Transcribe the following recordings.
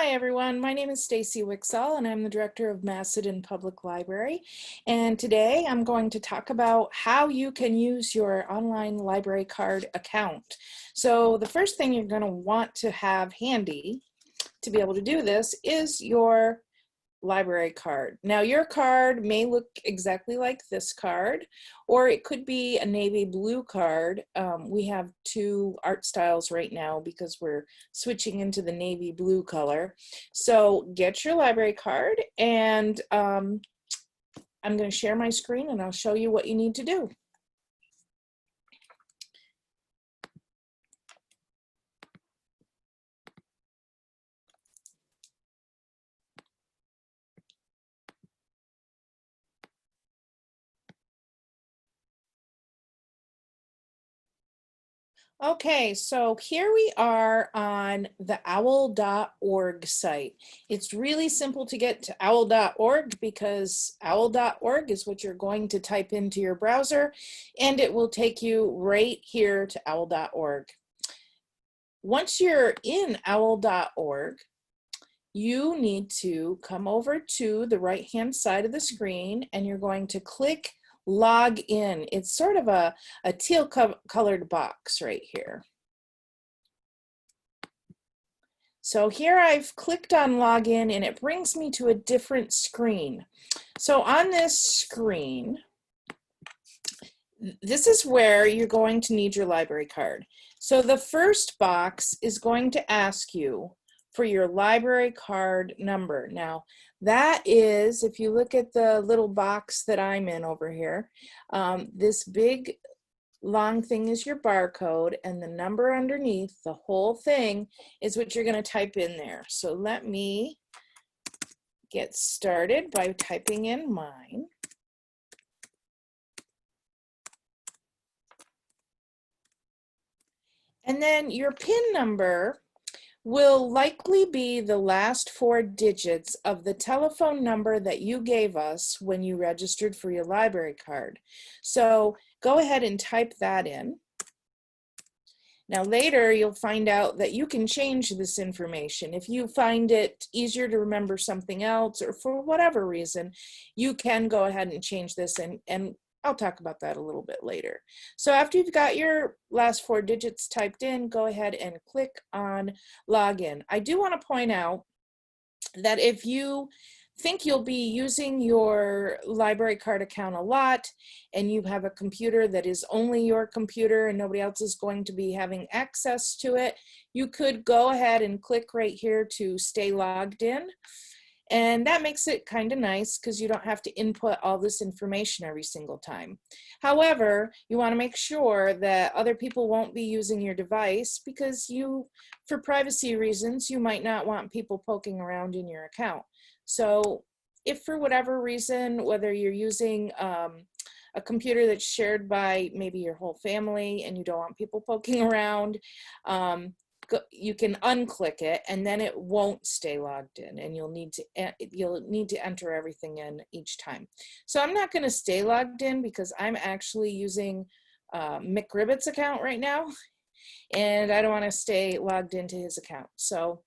Hi everyone, my name is Stacy Wixall and I'm the director of Macedon Public Library, and today I'm going to talk about how you can use your online library card account. So the first thing you're going to want to have handy to be able to do this is your library card. Now your card may look exactly like this card, or it could be a navy blue card. We have two art styles right now because we're switching into the navy blue color. So get your library card, and I'm going to share my screen and I'll show you what you need to do. Okay, so here we are on the owl.org site. It's really simple to get to owl.org because owl.org is what you're going to type into your browser, and it will take you right here to owl.org. Once you're in owl.org, you need to come over to the right-hand side of the screen and you're going to click log in. It's sort of a teal colored box right here. So here I've clicked on login and it brings me to a different screen. So on this screen, this is where you're going to need your library card. So the first box is going to ask you for your library card number. Now that is, if you look at the little box that I'm in over here, this big long thing is your barcode, and the number underneath, the whole thing, is what you're going to type in there. So let me get started by typing in mine. And then your PIN number will likely be the last 4 digits of the telephone number that you gave us when you registered for your library card. So go ahead and type that in. Now later you'll find out that you can change this information. If you find it easier to remember something else, or for whatever reason, you can go ahead and change this, and I'll talk about that a little bit later. So after you've got your last 4 digits typed in, go ahead and click on login. I do want to point out that if you think you'll be using your library card account a lot and you have a computer that is only your computer and nobody else is going to be having access to it, you could go ahead and click right here to stay logged in. And that makes it kind of nice because you don't have to input all this information every single time. However, you want to make sure that other people won't be using your device because for privacy reasons, you might not want people poking around in your account. So if for whatever reason, whether you're using a computer that's shared by maybe your whole family and you don't want people poking around, you can unclick it and then it won't stay logged in, and you'll need to enter everything in each time. So I'm not going to stay logged in because I'm actually using McRibbit's account right now, and I don't want to stay logged into his account. So,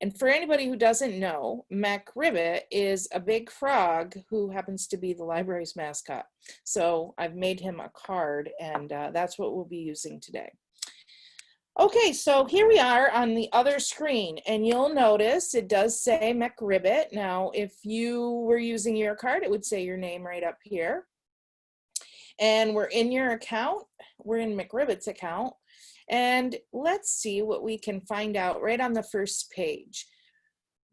and for anybody who doesn't know, MacRibbit is a big frog who happens to be the library's mascot. So I've made him a card, and that's what we'll be using today. Okay, so here we are on the other screen, and you'll notice it does say MacRibbit. Now, if you were using your card, it would say your name right up here. And we're in your account. We're in MacRibbit's account. And let's see what we can find out right on the first page.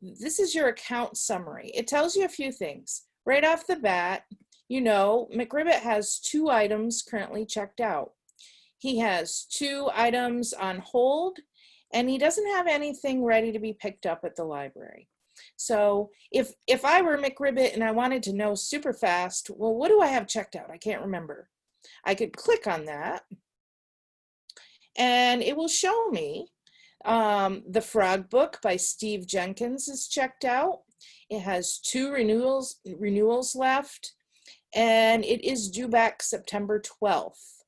This is your account summary. It tells you a few things. Right off the bat, you know, MacRibbit has 2 items currently checked out. He has 2 items on hold, and he doesn't have anything ready to be picked up at the library. So if I were MacRibbit and I wanted to know super fast, well, what do I have checked out? I can't remember. I could click on that, and it will show me The Frog Book by Steve Jenkins is checked out. It has 2 renewals left, and it is due back September 12th.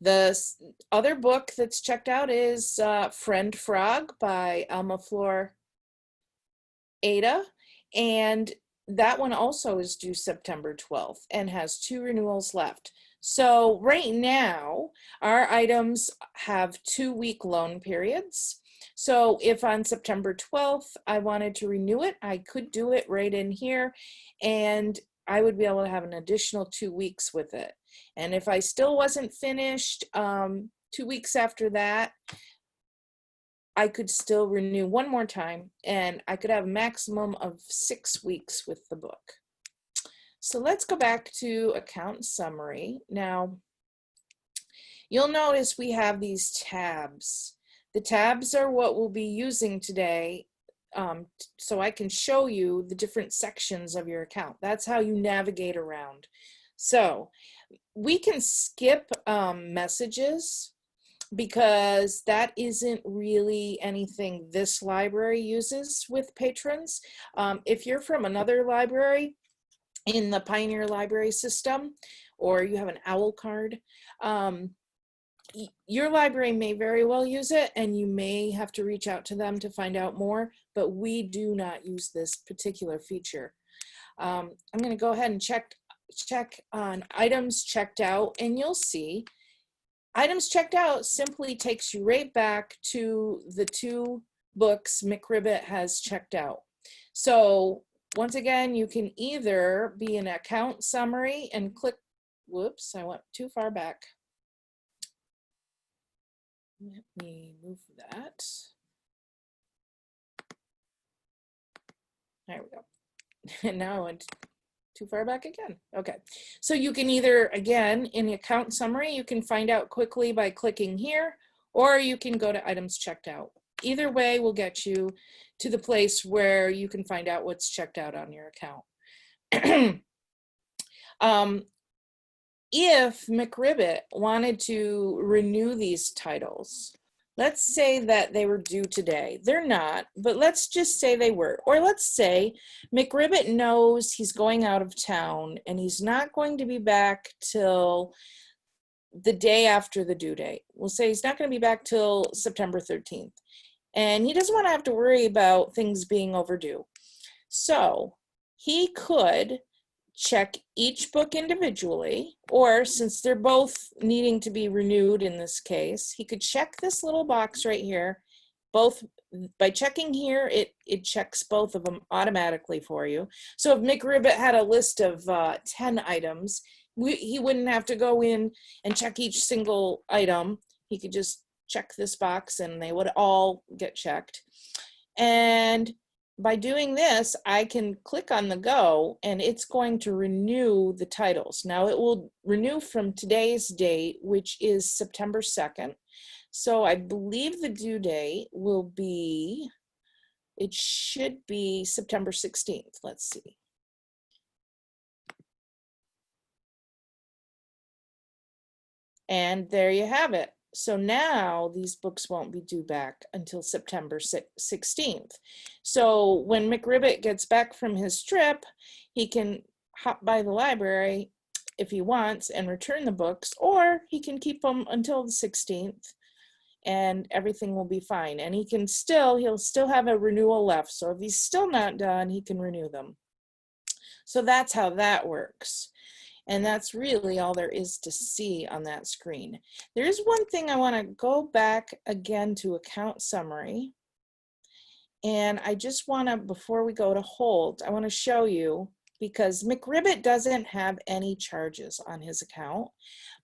Other book that's checked out is Friend Frog by Alma Flor Ada, and that one also is due September 12th and has 2 renewals left. So right now, our items have 2-week loan periods. So if on September 12th I wanted to renew it, I could do it right in here, and I would be able to have an additional 2 weeks with it. And if I still wasn't finished 2 weeks after that, I could still renew one more time, and I could have a maximum of 6 weeks with the book. So let's go back to account summary. Now, you'll notice we have these tabs. The tabs are what we'll be using today, so I can show you the different sections of your account. That's how you navigate around. So we can skip messages, because that isn't really anything this library uses with patrons. If you're from another library in the Pioneer Library System, or you have an OWL card, your library may very well use it, and you may have to reach out to them to find out more, but we do not use this particular feature. I'm going to go ahead and check on items checked out, and you'll see items checked out simply takes you right back to the 2 books McRibbit has checked out. So once again, you can either be an account summary and click, whoops, I went too far back. Let me move that. There we go. And now I went too far back again. Okay, so you can either, again, in the account summary, you can find out quickly by clicking here, or you can go to items checked out. Either way will get you to the place where you can find out what's checked out on your account. If McRibbit wanted to renew these titles, let's say that they were due today. They're not, but let's just say they were. Or let's say McRibbit knows he's going out of town and he's not going to be back till the day after the due date. We'll say he's not going to be back till September 13th. And he doesn't want to have to worry about things being overdue. So he could check each book individually, or since they're both needing to be renewed in this case, he could check this little box right here. Both, by checking here, it checks both of them automatically for you. So if McRibbit had a list of 10 items, he wouldn't have to go in and check each single item. He could just check this box and they would all get checked. And by doing this, I can click on the go and it's going to renew the titles. Now it will renew from today's date, which is September 2nd. So I believe the due date will be, it should be September 16th. Let's see. And there you have it. So now these books won't be due back until September 16th. So when McRibbit gets back from his trip, he can hop by the library if he wants and return the books, or he can keep them until the 16th and everything will be fine. And he'll still have a renewal left. So if he's still not done, he can renew them. So that's how that works. And that's really all there is to see on that screen. There's one thing I want to go back again to account summary. And I just want to, before we go to hold, I want to show you, because McRibbit doesn't have any charges on his account,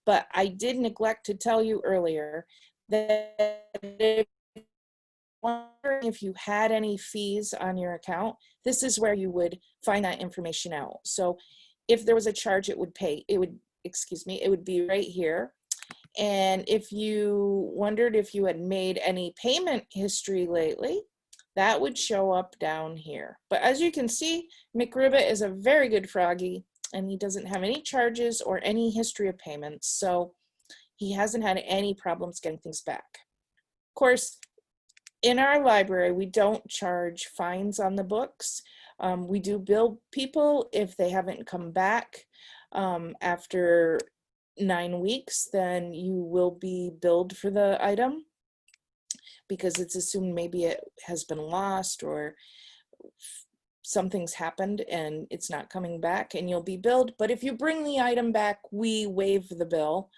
but I did neglect to tell you earlier that if you had any fees on your account, this is where you would find that information out. So if there was a charge, it would be right here. And if you wondered if you had made any payment history lately, that would show up down here. But as you can see, McRibbit is a very good froggy and he doesn't have any charges or any history of payments. So he hasn't had any problems getting things back. Of course, in our library, we don't charge fines on the books. We do bill people if they haven't come back after 9 weeks, then you will be billed for the item because it's assumed maybe it has been lost or something's happened and it's not coming back, and you'll be billed. But if you bring the item back, we waive the bill.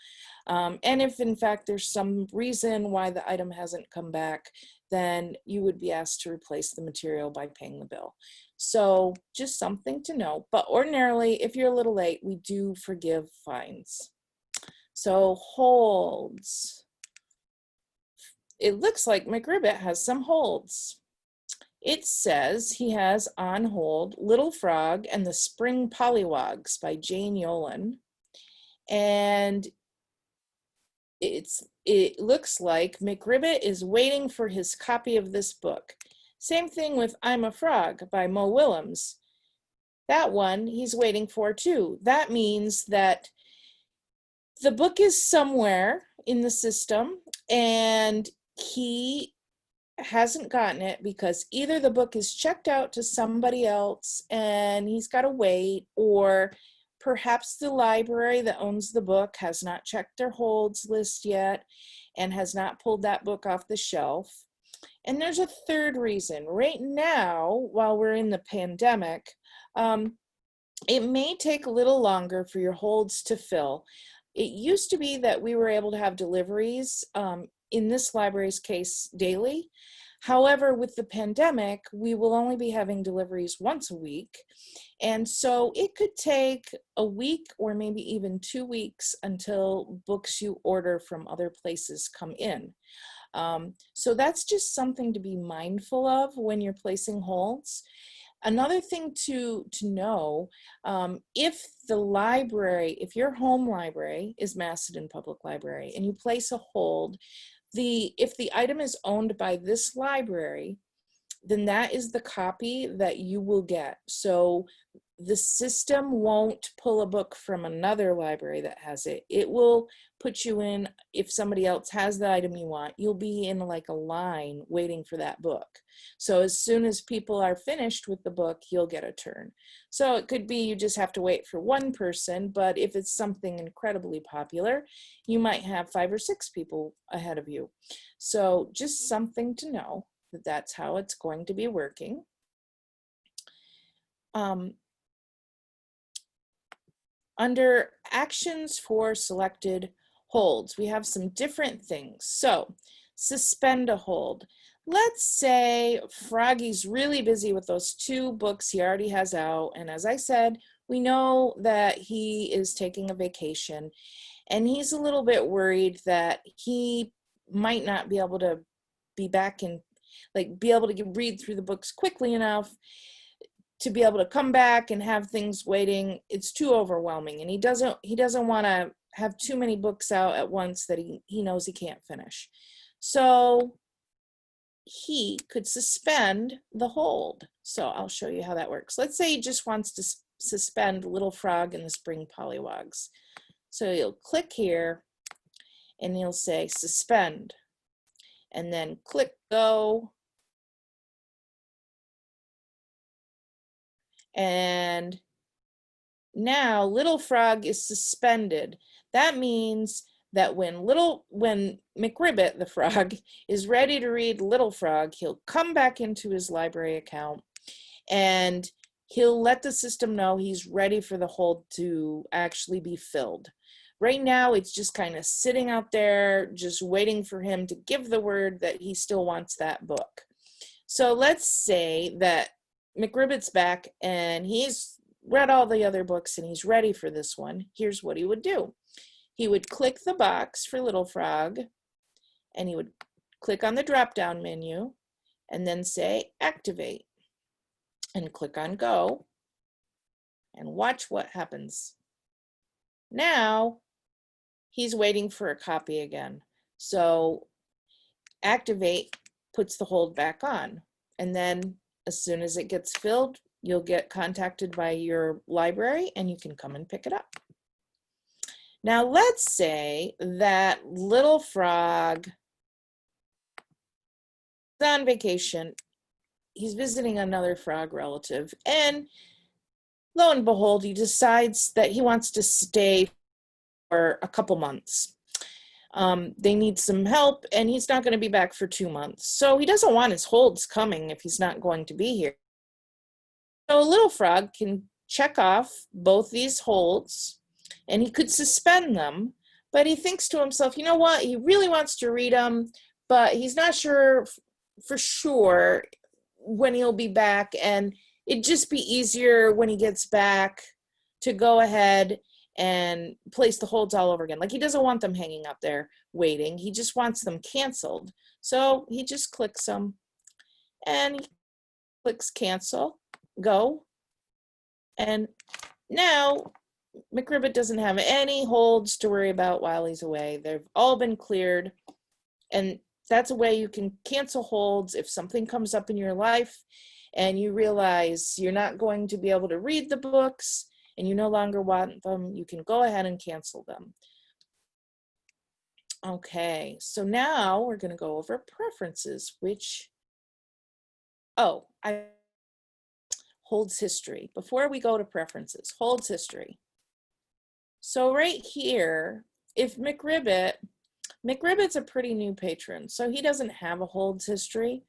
And if in fact there's some reason why the item hasn't come back, then you would be asked to replace the material by paying the bill. So just something to know. But ordinarily, if you're a little late, we do forgive fines. So holds. It looks like McRibbit has some holds. It says he has on hold Little Frog and the Spring Pollywogs by Jane Yolen. And it looks like McRibbit is waiting for his copy of this book. Same thing with I'm a Frog by Mo Willems. That one he's waiting for too. That means that the book is somewhere in the system and he hasn't gotten it because either the book is checked out to somebody else and he's got to wait, or perhaps the library that owns the book has not checked their holds list yet and has not pulled that book off the shelf. And there's a third reason. Right now, while we're in the pandemic, it may take a little longer for your holds to fill. It used to be that we were able to have deliveries, in this library's case, daily. However, with the pandemic, we will only be having deliveries once a week. And so it could take a week or maybe even 2 weeks until books you order from other places come in. So that's just something to be mindful of when you're placing holds. Another thing to know, if the library, if your home library is Macedon Public Library and you place a hold, if the item is owned by this library, then that is the copy that you will get. So the system won't pull a book from another library that has it. It will put you in, if somebody else has the item you want, you'll be in like a line waiting for that book. So as soon as people are finished with the book, you'll get a turn. So it could be you just have to wait for one person, but if it's something incredibly popular, you might have 5 or 6 people ahead of you. So just something to know that that's how it's going to be working. Under actions for selected holds, we have some different things. So suspend a hold. Let's say Froggy's really busy with those 2 books he already has out. And as I said, we know that he is taking a vacation and he's a little bit worried that he might not be able to be back and be able to read through the books quickly enough to be able to come back and have things waiting. It's too overwhelming, and he doesn't want to have too many books out at once that he knows he can't finish. So he could suspend the hold. So I'll show you how that works. Let's say he just wants to suspend Little Frog and the Spring Pollywogs. So you'll click here and you'll say suspend, and then click go. And now Little Frog is suspended. That means that when McRibbit, the frog, is ready to read Little Frog, he'll come back into his library account and he'll let the system know he's ready for the hold to actually be filled. Right now, it's just kind of sitting out there, just waiting for him to give the word that he still wants that book. So let's say that McRibbit's back and he's read all the other books and he's ready for this one. Here's what he would do. He would click the box for Little Frog and he would click on the drop-down menu and then say activate and click on go and watch what happens. Now he's waiting for a copy again. So activate puts the hold back on, and then as soon as it gets filled, you'll get contacted by your library and you can come and pick it up. Now let's say that Little Frog is on vacation. He's visiting another frog relative, and lo and behold, he decides that he wants to stay for a couple months. They need some help, and he's not going to be back for 2 months. So he doesn't want his holds coming if he's not going to be here. So Little Frog can check off both these holds, and he could suspend them, but he thinks to himself, you know what, he really wants to read them, but he's not sure for sure when he'll be back, and it'd just be easier when he gets back to go ahead and place the holds all over again. Like, he doesn't want them hanging out there waiting. He just wants them canceled. So he just clicks them, and he clicks cancel, go. And now McRibbit doesn't have any holds to worry about while he's away. They've all been cleared. And that's a way you can cancel holds if something comes up in your life and you realize you're not going to be able to read the books and you no longer want them. You can go ahead and cancel them. Okay, so now we're going to go over preferences, which, holds history. Before we go to preferences, holds history. So right here, if McRibbit's a pretty new patron, so he doesn't have a holds history.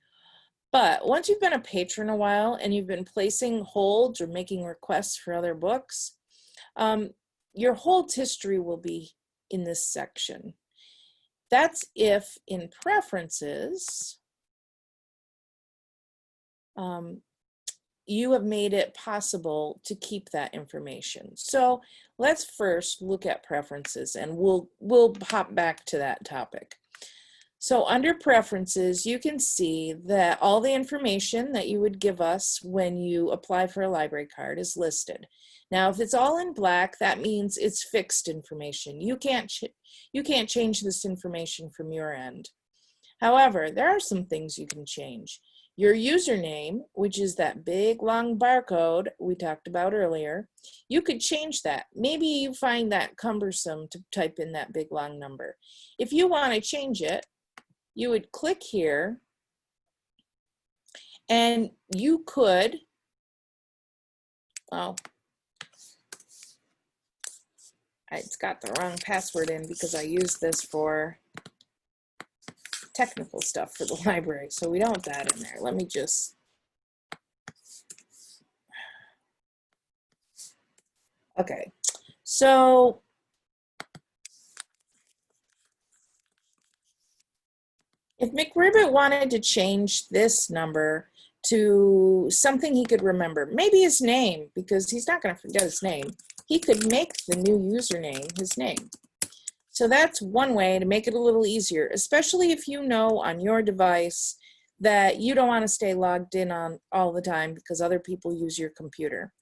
But once you've been a patron a while and you've been placing holds or making requests for other books, your holds history will be in this section. That's if in preferences, you have made it possible to keep that information. So let's first look at preferences, and we'll hop back to that topic. So under preferences, you can see that all the information that you would give us when you apply for a library card is listed. Now, if it's all in black, that means it's fixed information. You can't change this information from your end. However, there are some things you can change. Your username, which is that big long barcode we talked about earlier, you could change that. Maybe you find that cumbersome to type in that big long number. If you want to change it, you would click here, and you could, it's got the wrong password in because I used this for technical stuff for the library, so we don't want that in there. Let me just, okay, so if McRibbit wanted to change this number to something he could remember, maybe his name, because he's not going to forget his name, he could make the new username his name. So that's one way to make it a little easier, especially if you know on your device that you don't want to stay logged in on all the time because other people use your computer.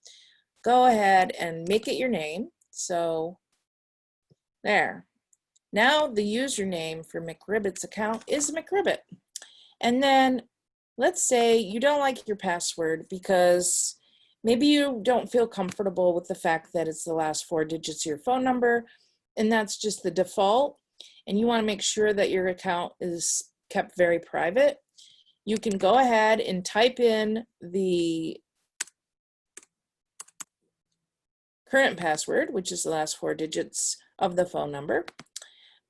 Go ahead and make it your name. So there. Now the username for McRibbit's account is McRibbit. And then let's say you don't like your password because maybe you don't feel comfortable with the fact that it's the last 4 digits of your phone number, and that's just the default, and you want to make sure that your account is kept very private. You can go ahead and type in the current password, which is the last 4 digits of the phone number.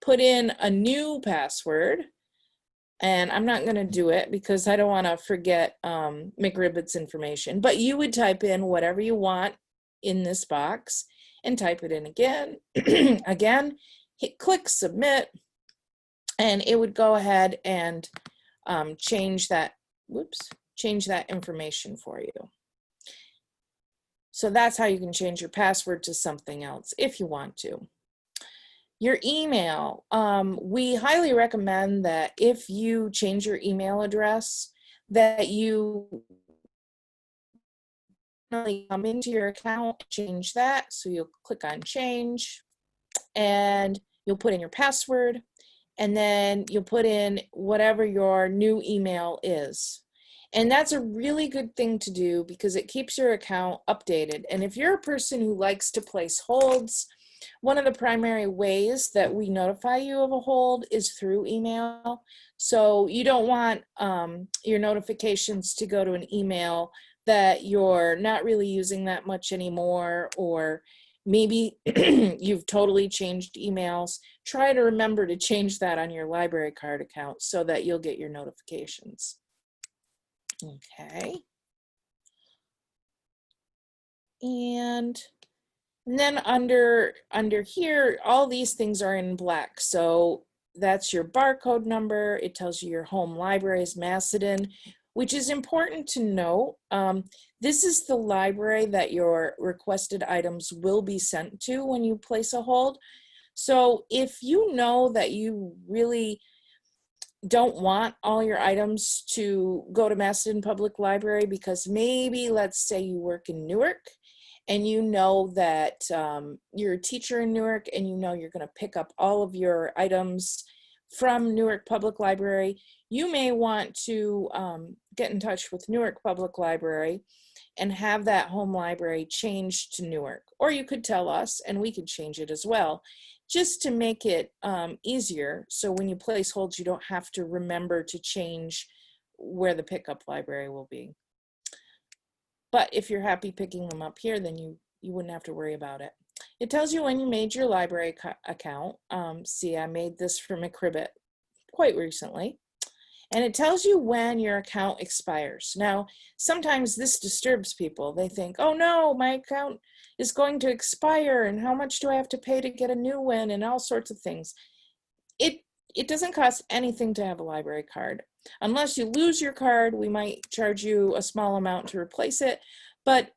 Put in a new password, and I'm not going to do it because I don't want to forget McRibbit's information, but you would type in whatever you want in this box and type it in again. Again, click submit, and it would go ahead and change that information for you. So that's how you can change your password to something else if you want to. Your email, we highly recommend that if you change your email address, that you come into your account, change that. So you'll click on change, and you'll put in your password, and then you'll put in whatever your new email is. And that's a really good thing to do because it keeps your account updated. And if you're a person who likes to place holds, one of the primary ways that we notify you of a hold is through email. So you don't want your notifications to go to an email that you're not really using that much anymore, or Maybe you've totally changed emails. Try to remember to change that on your library card account so that you'll get your notifications. Okay. And then under here, all these things are in black. So that's your barcode number. It tells you your home library is Macedon, which is important to know. This is the library that your requested items will be sent to when you place a hold. So if you know that you really don't want all your items to go to Macedon Public Library because maybe, let's say you work in Newark and you know that you're a teacher in Newark and you know you're going to pick up all of your items from Newark Public Library, you may want to get in touch with Newark Public Library and have that home library changed to Newark. Or you could tell us and we could change it as well, just to make it easier. So when you place holds, you don't have to remember to change where the pickup library will be. But if you're happy picking them up here, then you wouldn't have to worry about it. It tells you when you made your library account. See, I made this for McCribbit quite recently. And it tells you when your account expires. Now, sometimes this disturbs people. They think, oh no, my account is going to expire and how much do I have to pay to get a new one and all sorts of things. It doesn't cost anything to have a library card. Unless you lose your card, we might charge you a small amount to replace it, but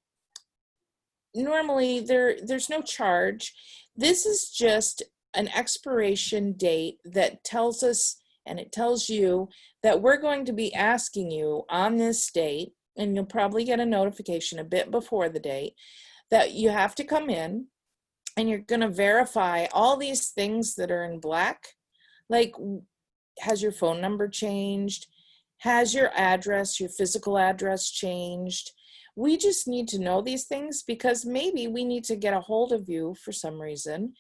normally there's no charge. This is just an expiration date that tells us, and it tells you that we're going to be asking you on this date, and you'll probably get a notification a bit before the date, that you have to come in and you're going to verify all these things that are in black. Like, has your phone number changed? Has your address, your physical address changed? We just need to know these things because maybe we need to get a hold of you for some reason.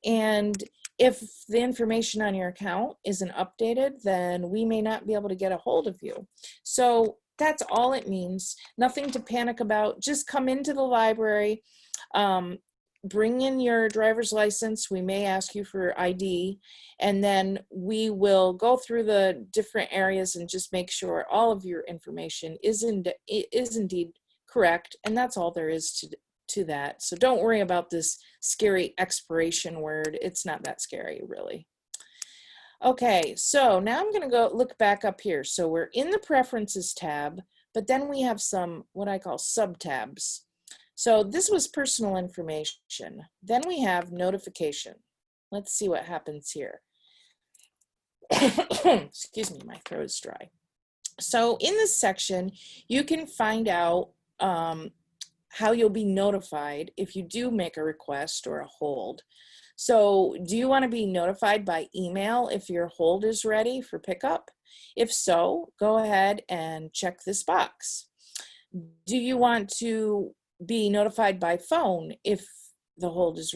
And if the information on your account isn't updated, then we may not be able to get a hold of you. So that's all it means. Nothing to panic about. Just come into the library, bring in your driver's license. We may ask you for ID, and then we will go through the different areas and just make sure all of your information is indeed correct. And that's all there is to that. So don't worry about this scary expiration word. It's not that scary, really. Okay, so now I'm going to go look back up here. So we're in the Preferences tab, but then we have some what I call sub-tabs. So this was personal information. Then we have notification. Let's see what happens here. Excuse me, my throat is dry. So in this section, you can find out how you'll be notified if you do make a request or a hold. So do you want to be notified by email if your hold is ready for pickup? If so, go ahead and check this box. Do you want to be notified by phone if the hold is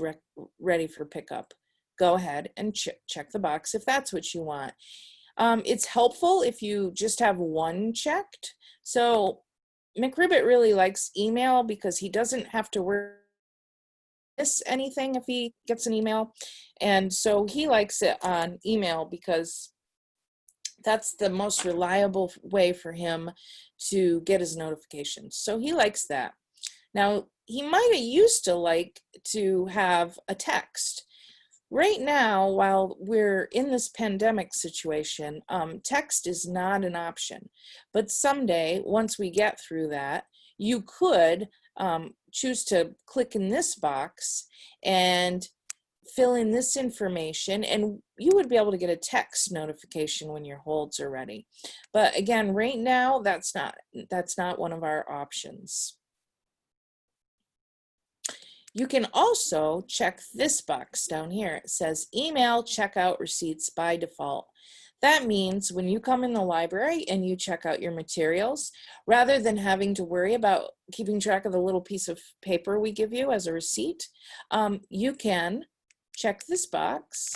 ready for pickup? Go ahead and check the box if that's what you want. It's helpful if you just have one checked. So McCribbit really likes email because he doesn't have to miss anything if he gets an email. And so he likes it on email because that's the most reliable way for him to get his notifications. So he likes that. Now, he might have used to like to have a text. Right now, while we're in this pandemic situation, text is not an option. But someday, once we get through that, you could choose to click in this box and fill in this information, and you would be able to get a text notification when your holds are ready. But again, right now, that's not one of our options. You can also check this box down here. It says email checkout receipts by default. That means when you come in the library and you check out your materials, rather than having to worry about keeping track of the little piece of paper we give you as a receipt, you can check this box,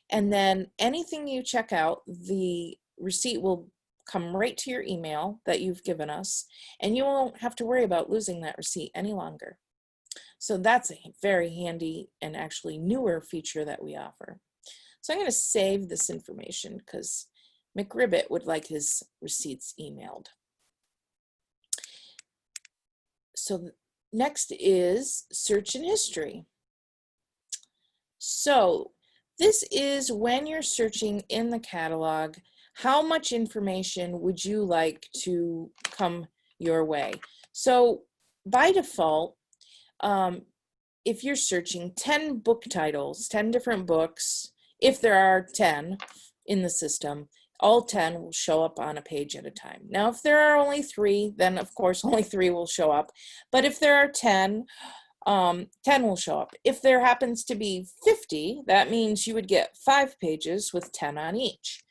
and then anything you check out, the receipt will come right to your email that you've given us, and you won't have to worry about losing that receipt any longer. So that's a very handy and actually newer feature that we offer. So I'm going to save this information because McRibbit would like his receipts emailed. So next is search in history. So this is when you're searching in the catalog, how much information would you like to come your way? So by default, if you're searching 10 book titles, 10 different books, if there are 10 in the system, all 10 will show up on a page at a time. Now, if there are only 3, then of course only 3 will show up. But if there are 10, 10 will show up. If there happens to be 50, that means you would get 5 pages with 10 on each.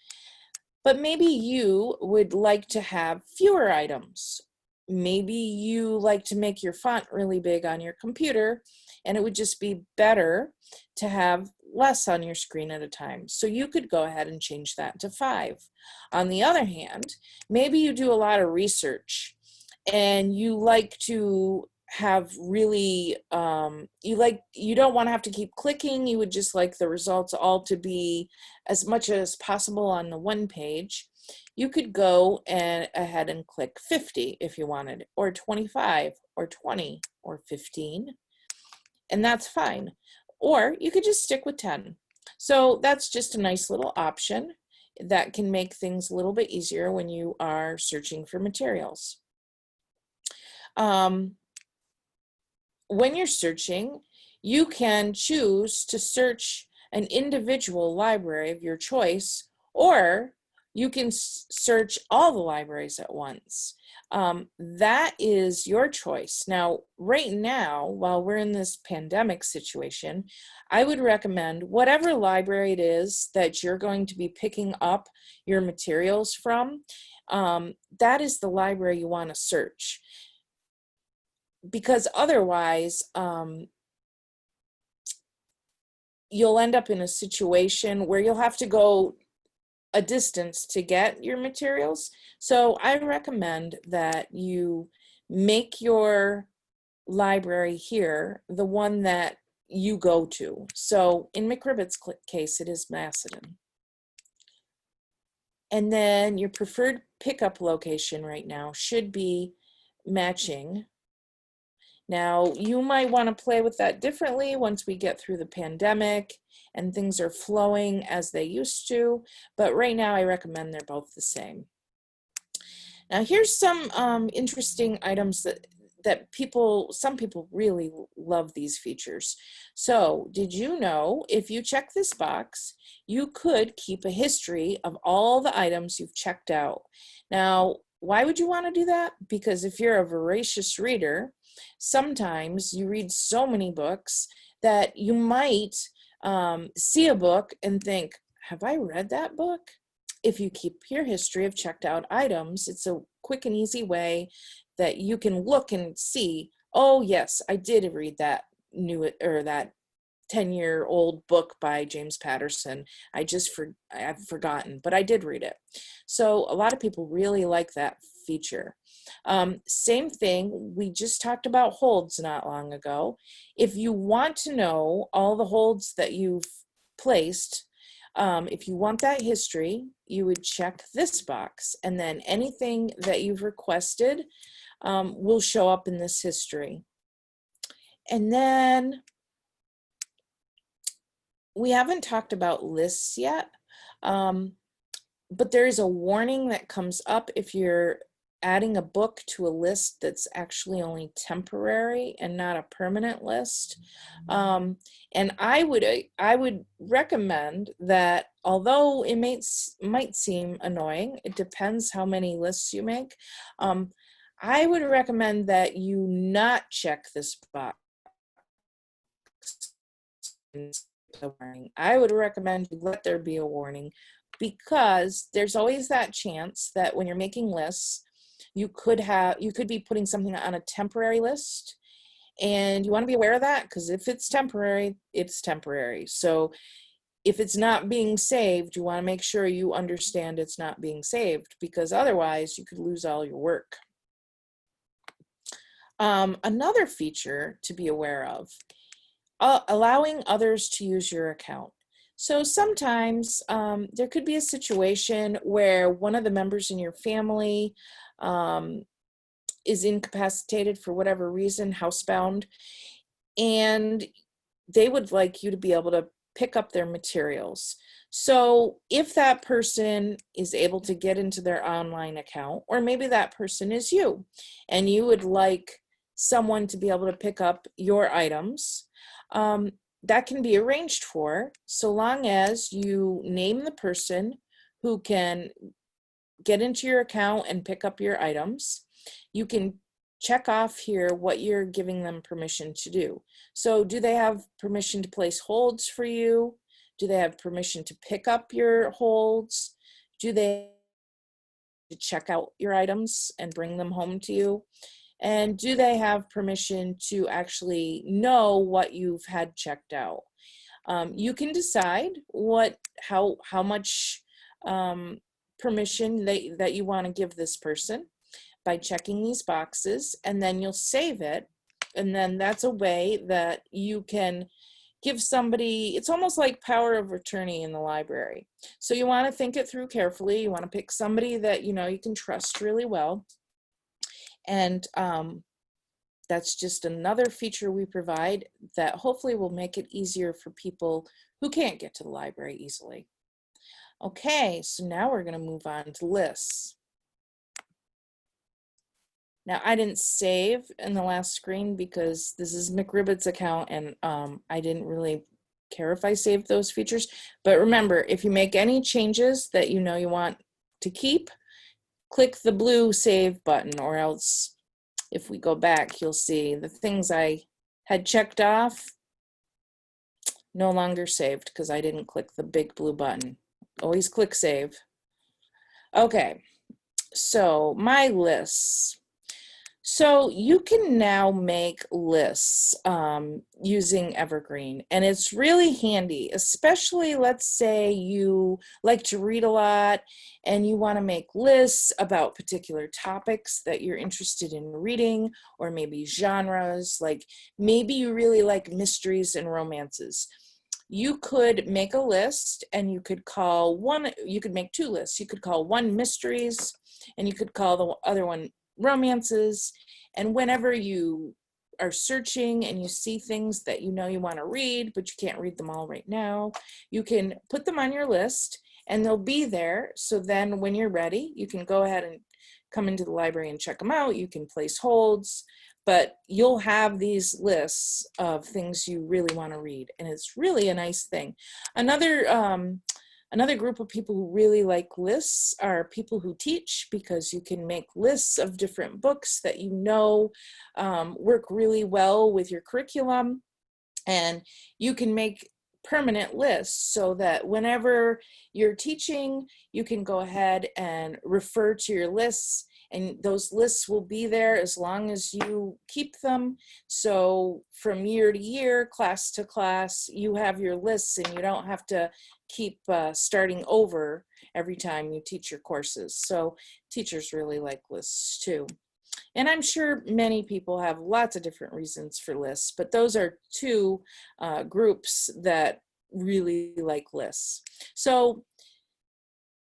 But maybe you would like to have fewer items. Maybe you like to make your font really big on your computer, and it would just be better to have less on your screen at a time. So you could go ahead and change that to 5. On the other hand, maybe you do a lot of research and you like to have really you don't want to have to keep clicking. You would just like the results all to be as much as possible on the one page. You could go ahead and click 50 if you wanted, or 25 or 20 or 15, and that's fine. Or you could just stick with 10. So that's just a nice little option that can make things a little bit easier when you are searching for materials. When you're searching, you can choose to search an individual library of your choice, or you can search all the libraries at once. That is your choice. Now, right now, while we're in this pandemic situation, I would recommend whatever library it is that you're going to be picking up your materials from, that is the library you want to search. Because otherwise, you'll end up in a situation where you'll have to go a distance to get your materials. So I recommend that you make your library here the one that you go to. So in McRibbit's case, it is Macedon. And then your preferred pickup location right now should be matching. Now, you might want to play with that differently once we get through the pandemic and things are flowing as they used to, but right now I recommend they're both the same. Now, here's some interesting items that some people really love these features. So, did you know if you check this box, you could keep a history of all the items you've checked out. Now, why would you want to do that? Because if you're a voracious reader, sometimes you read so many books that you might see a book and think, have I read that book? If you keep your history of checked out items, it's a quick and easy way that you can look and see, oh yes, I did read that that 10-year-old book by James Patterson. I've forgotten, but I did read it. So a lot of people really like that feature. Same thing, we just talked about holds not long ago. If you want to know all the holds that you've placed, if you want that history, you would check this box, and then anything that you've requested will show up in this history. And then we haven't talked about lists yet, but there is a warning that comes up if you're adding a book to a list that's actually only temporary and not a permanent list. And I would recommend that, although it might seem annoying, it depends how many lists you make. I would recommend that you not check this box. I would recommend you let there be a warning, because there's always that chance that when you're making lists, you could be putting something on a temporary list, and you want to be aware of that, because if it's temporary, it's temporary. So if it's not being saved, you want to make sure you understand it's not being saved, because otherwise you could lose all your work. Another feature to be aware of, allowing others to use your account. So sometimes there could be a situation where one of the members in your family is incapacitated for whatever reason, housebound, and they would like you to be able to pick up their materials. So if that person is able to get into their online account, or maybe that person is you, and you would like someone to be able to pick up your items, that can be arranged for, so long as you name the person who can get into your account and pick up your items. You can check off here what you're giving them permission to do. So do they have permission to place holds for you? Do they have permission to pick up your holds? Do they check out your items and bring them home to you? And do they have permission to actually know what you've had checked out? You can decide how much permission that you want to give this person by checking these boxes, and then you'll save it. And then that's a way that you can give somebody, it's almost like power of attorney in the library. So you want to think it through carefully. You want to pick somebody that you know you can trust really well. And that's just another feature we provide that hopefully will make it easier for people who can't get to the library easily. Okay, so now we're going to move on to lists. Now, I didn't save in the last screen because this is McRibbit's account, and I didn't really care if I saved those features. But remember, if you make any changes that you know you want to keep, click the blue save button, or else if we go back, you'll see the things I had checked off no longer saved because I didn't click the big blue button. Always click save. Okay, so my lists. So you can now make lists using Evergreen, and it's really handy, especially let's say you like to read a lot and you want to make lists about particular topics that you're interested in reading, or maybe genres, like maybe you really like mysteries and romances. You could make a list, and you could make two lists. You could call one mysteries, and you could call the other one romances. And whenever you are searching and you see things that you know you want to read, but you can't read them all right now, you can put them on your list and they'll be there. So then when you're ready, you can go ahead and come into the library and check them out. You can place holds, but you'll have these lists of things you really want to read, and it's really a nice thing. Another group of people who really like lists are people who teach, because you can make lists of different books that you know work really well with your curriculum, and you can make permanent lists so that whenever you're teaching, you can go ahead and refer to your lists, and those lists will be there as long as you keep them. So from year to year, class to class, you have your lists, and you don't have to keep starting over every time you teach your courses. So teachers really like lists too. And I'm sure many people have lots of different reasons for lists, but those are two groups that really like lists. So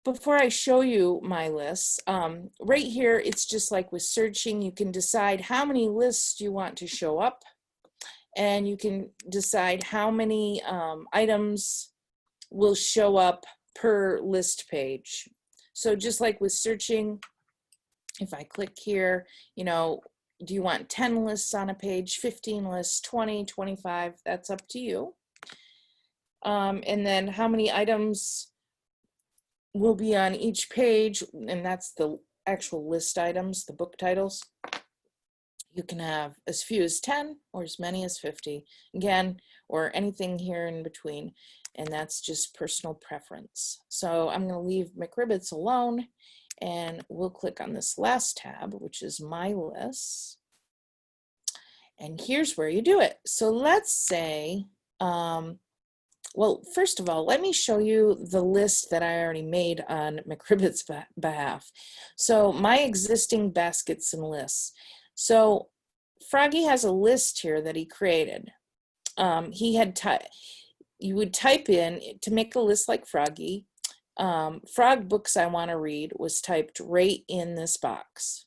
before I show you my lists, right here, it's just like with searching. You can decide how many lists you want to show up, and you can decide how many items will show up per list page. So just like with searching, if I click here, you know, do you want 10 lists on a page, 15 lists, 20, 25? That's up to you. And then how many items will be on each page, and that's the actual list items, the book titles. You can have as few as 10 or as many as 50, again, or anything here in between, and that's just personal preference. So I'm going to leave McRibbit's alone, and we'll click on this last tab, which is my lists. And here's where you do it. So let's say, well, first of all, let me show you the list that I already made on McRibbit's behalf. So my existing baskets and lists. So Froggy has a list here that he created. You would type in to make a list like Froggy. Frog books I want to read was typed right in this box.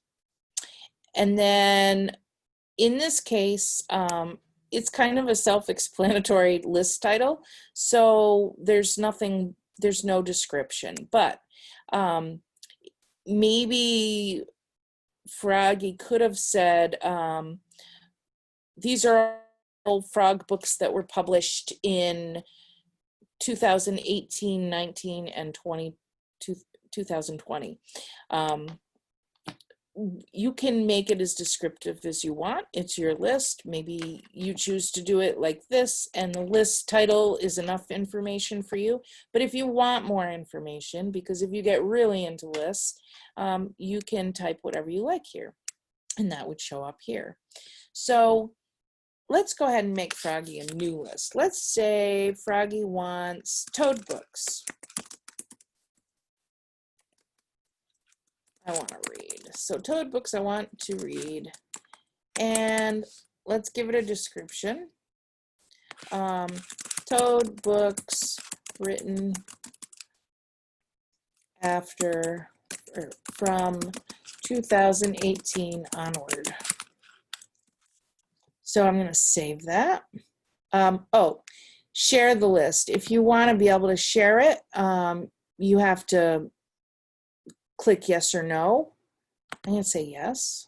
And then in this case, it's kind of a self-explanatory list title. So there's no description, but maybe Froggy could have said, these are all frog books that were published in 2018, 19, and 2020. You can make it as descriptive as you want. It's your list. Maybe you choose to do it like this, and the list title is enough information for you. But if you want more information, because if you get really into lists, you can type whatever you like here, and that would show up here. So let's go ahead and make Froggy a new list. Let's say Froggy wants toad books. I want to read. So toad books I want to read. And let's give it a description. Toad books written after or from 2018 onward. So I'm going to save that. Oh, share the list. If you want to be able to share it, you have to click yes or no. I'm going to say yes.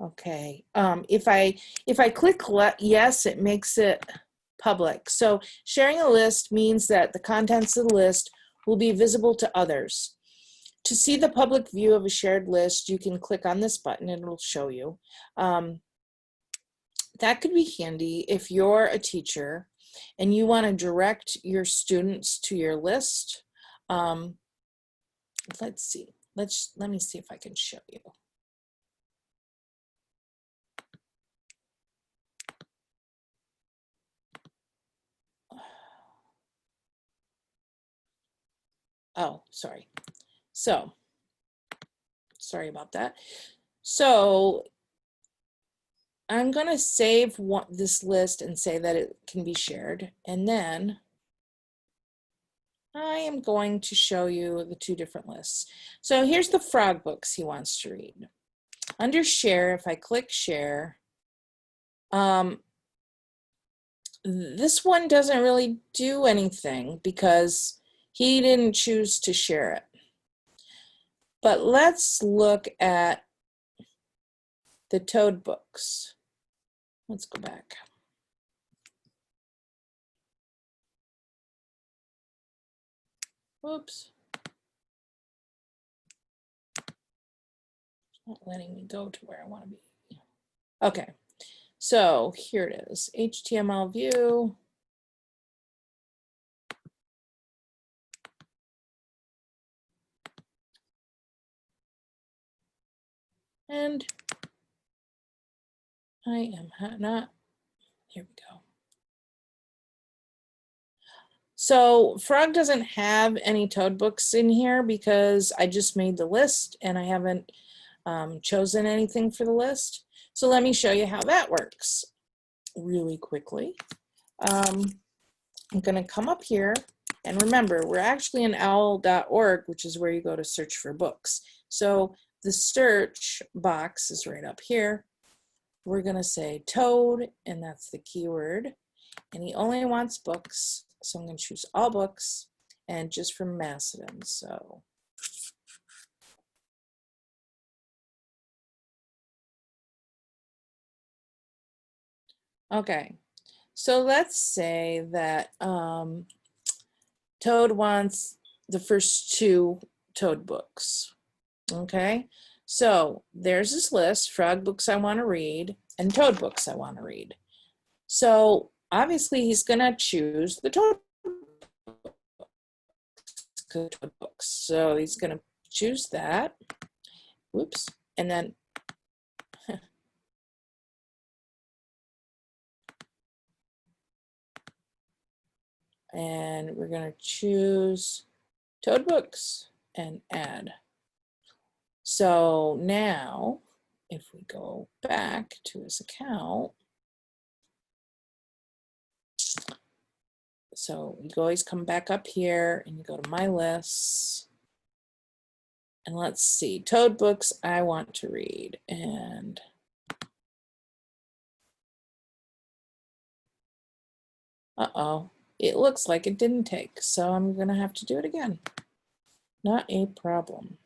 Okay. If I click yes, it makes it public. So sharing a list means that the contents of the list will be visible to others. To see the public view of a shared list, you can click on this button and it'll show you. That could be handy if you're a teacher and you want to direct your students to your list. Let's see. Let me see if I can show you. Oh, sorry. So, sorry about that. So, I'm going to save this list and say that it can be shared. And then I am going to show you the two different lists. So here's the frog books he wants to read. Under share, if I click share, this one doesn't really do anything because he didn't choose to share it. But let's look at the toad books. Let's go back. Whoops. It's not letting me go to where I want to be. Okay, so here it is, HTML view. And I am not, here we go. So Frog doesn't have any toad books in here because I just made the list and I haven't chosen anything for the list. So let me show you how that works really quickly. I'm going to come up here, and remember, we're actually in owl.org, which is where you go to search for books. So the search box is right up here. We're going to say toad, and that's the keyword. And he only wants books. So I'm going to choose all books and just from Macedon. So okay, so let's say that Toad wants the first two Toad books. Okay, so there's this list: frog books I want to read and Toad books I want to read. So obviously he's going to choose the Toad books. So he's going to choose that. Whoops, and then and we're going to choose Toad books and add. So now if we go back to his account, so you always come back up here and you go to my lists. And let's see, Toad books I want to read. And uh-oh, it looks like it didn't take. So I'm gonna have to do it again. Not a problem.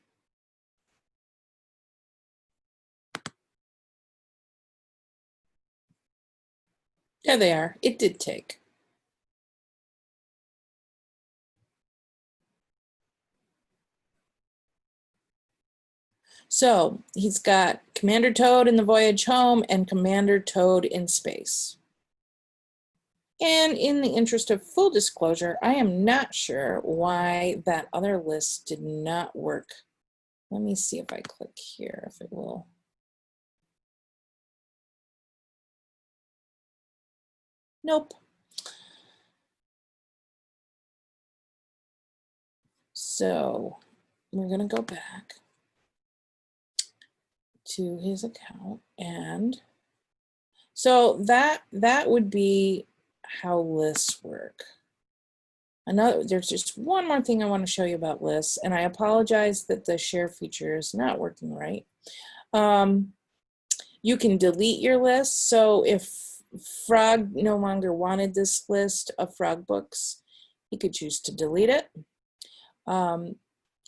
There they are, it did take. So he's got Commander Toad in the Voyage Home and Commander Toad in Space. And in the interest of full disclosure, I am not sure why that other list did not work. Let me see if I click here, if it will. Nope. So we're gonna go back to his account, and so that would be how lists work. There's just one more thing I want to show you about lists, and I apologize that the share feature is not working right. You can delete your list. So if Frog no longer wanted this list of Frog books, he could choose to delete it.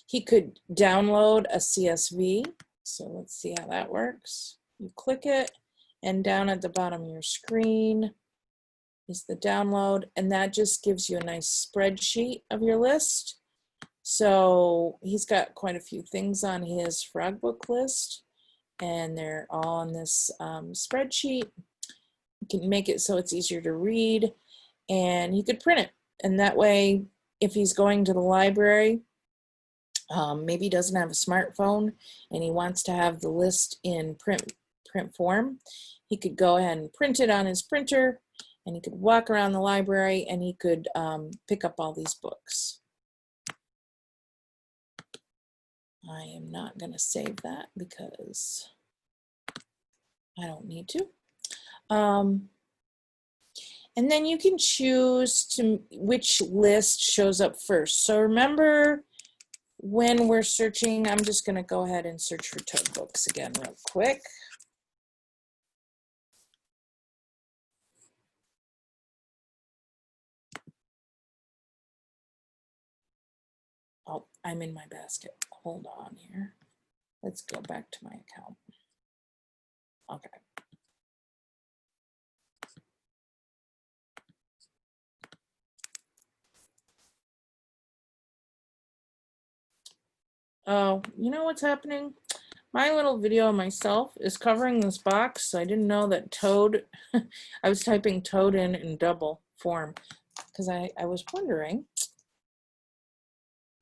He could download a CSV. So let's see how that works. You click it, and down at the bottom of your screen is the download, and that just gives you a nice spreadsheet of your list. So he's got quite a few things on his Frog book list, and they're all on this spreadsheet. You can make it so it's easier to read, and you could print it. And that way, if he's going to the library, maybe he doesn't have a smartphone and he wants to have the list in print form, he could go ahead and print it on his printer, and he could walk around the library and he could pick up all these books. I am not going to save that because I don't need to. And then you can choose which list shows up first. So remember, when we're searching, I'm just going to go ahead and search for Toad books again real quick. Oh, I'm in my basket. Hold on here. Let's go back to my account. Okay. Oh, you know what's happening? My little video of myself is covering this box, so I didn't know that Toad, I was typing Toad in double form because I was wondering.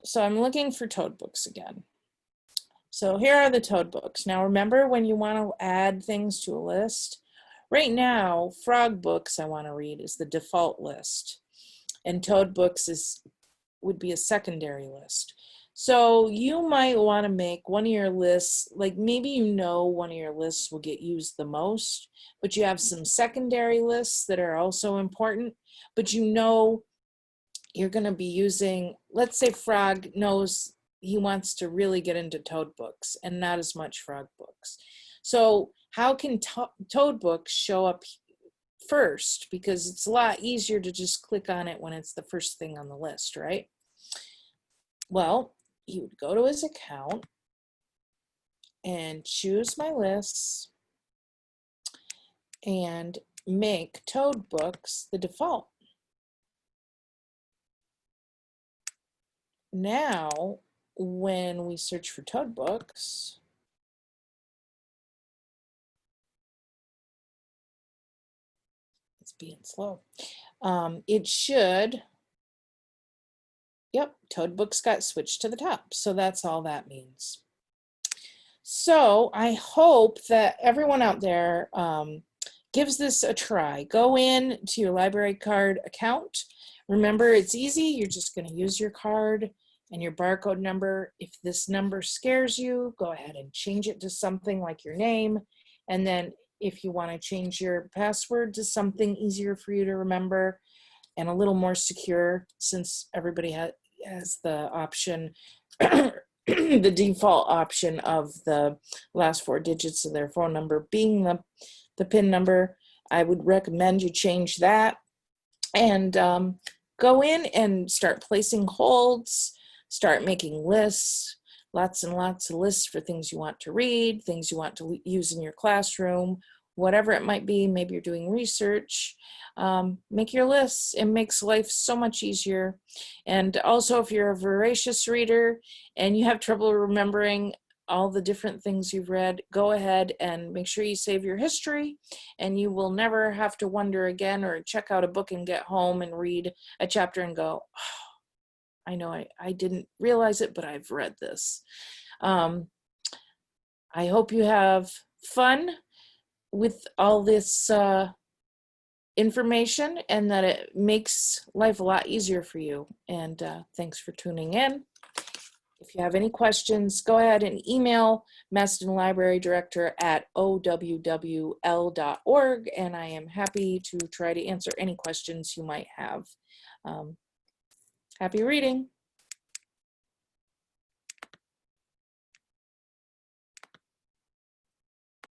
So I'm looking for Toad books again. So here are the Toad books. Now remember, when you want to add things to a list, right now Frog books I want to read is the default list, and Toad books would be a secondary list. So you might want to make one of your lists, like maybe you know one of your lists will get used the most, but you have some secondary lists that are also important, but you know you're going to be using, let's say Frog knows he wants to really get into Toad books and not as much Frog books. So how can Toad books show up first? Because it's a lot easier to just click on it when it's the first thing on the list, right? Well, he would go to his account and choose my lists and make Toad books the default. Now, when we search for Toad books, it's being slow. It should, yep, Toad books got switched to the top. So that's all that means. So I hope that everyone out there gives this a try. Go in to your library card account. Remember, it's easy. You're just going to use your card And your barcode number, if this number scares you, go ahead and change it to something like your name. And then if you want to change your password to something easier for you to remember and a little more secure, since everybody has the option, the default option of the last 4 digits of their phone number being the PIN number, I would recommend you change that and go in and start placing holds, start making lists, lots and lots of lists for things you want to read, things you want to use in your classroom, whatever it might be. Maybe you're doing research. Make your lists. It makes life so much easier. And also, if you're a voracious reader and you have trouble remembering all the different things you've read, go ahead and make sure you save your history, and you will never have to wonder again or check out a book and get home and read a chapter and go, oh, I know I didn't realize it, but I've read this. I hope you have fun with all this information and that it makes life a lot easier for you. And thanks for tuning in. If you have any questions, go ahead and email Macedon Library Director at owwl.org, and I am happy to try to answer any questions you might have. Happy reading.